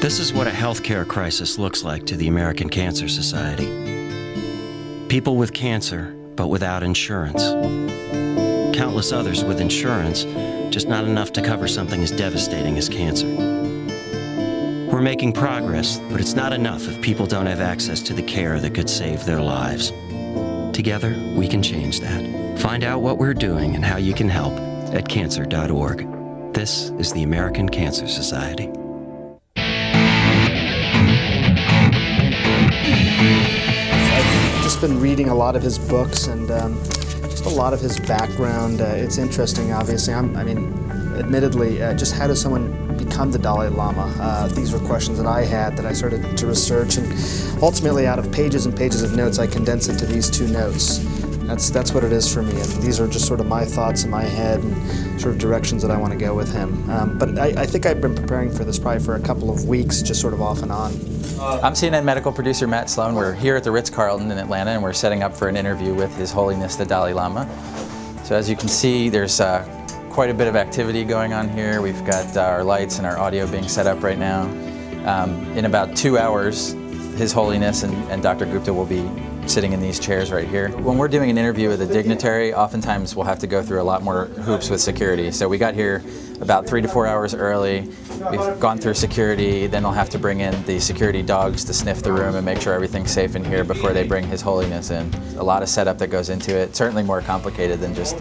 This is what a healthcare crisis looks like to the American Cancer Society. People with cancer, but without insurance. Countless others with insurance, just not enough to cover something as devastating as cancer. We're making progress, but it's not enough if people don't have access to the care that could save their lives. Together, we can change that. Find out what we're doing and how you can help at cancer.org. This is the American Cancer Society. I've just been reading a lot of his books and just a lot of his background. It's interesting, obviously. Admittedly, just how does someone become the Dalai Lama? These were questions that I had that I started to research, and ultimately out of pages and pages of notes, I condensed it to these 2 notes. That's what it is for me, and these are just sort of my thoughts in my head and sort of directions that I want to go with him. But I think I've been preparing for this probably for a couple of weeks, just sort of off and on. I'm CNN medical producer Matt Sloan. We're here at the Ritz-Carlton in Atlanta, and we're setting up for an interview with His Holiness the Dalai Lama. So as you can see, there's quite a bit of activity going on here. We've got our lights and our audio being set up right now. In about 2 hours, His Holiness and Dr. Gupta will be sitting in these chairs right here. When we're doing an interview with a dignitary, oftentimes we'll have to go through a lot more hoops with security. So we got here about 3 to 4 hours early. We've gone through security, then they'll have to bring in the security dogs to sniff the room and make sure everything's safe in here before they bring His Holiness in. A lot of setup that goes into it, certainly more complicated than just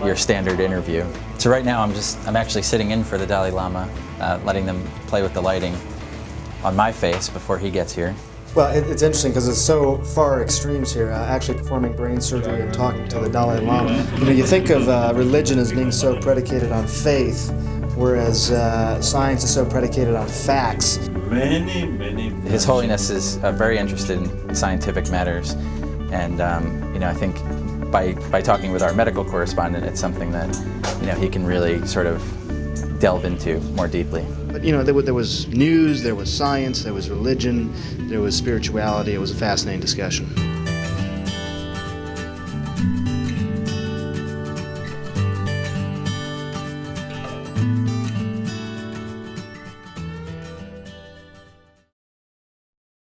your standard interview. So right now I'm actually sitting in for the Dalai Lama, letting them play with the lighting on my face before he gets here. Well, it's interesting because it's so far extremes here, actually performing brain surgery and talking to the Dalai Lama. You think of religion as being so predicated on faith, whereas science is so predicated on facts. His Holiness is very interested in scientific matters, and I think by talking with our medical correspondent, it's something that he can really sort of delve into more deeply. But there was news, there was science, there was religion, there was spirituality. It was a fascinating discussion.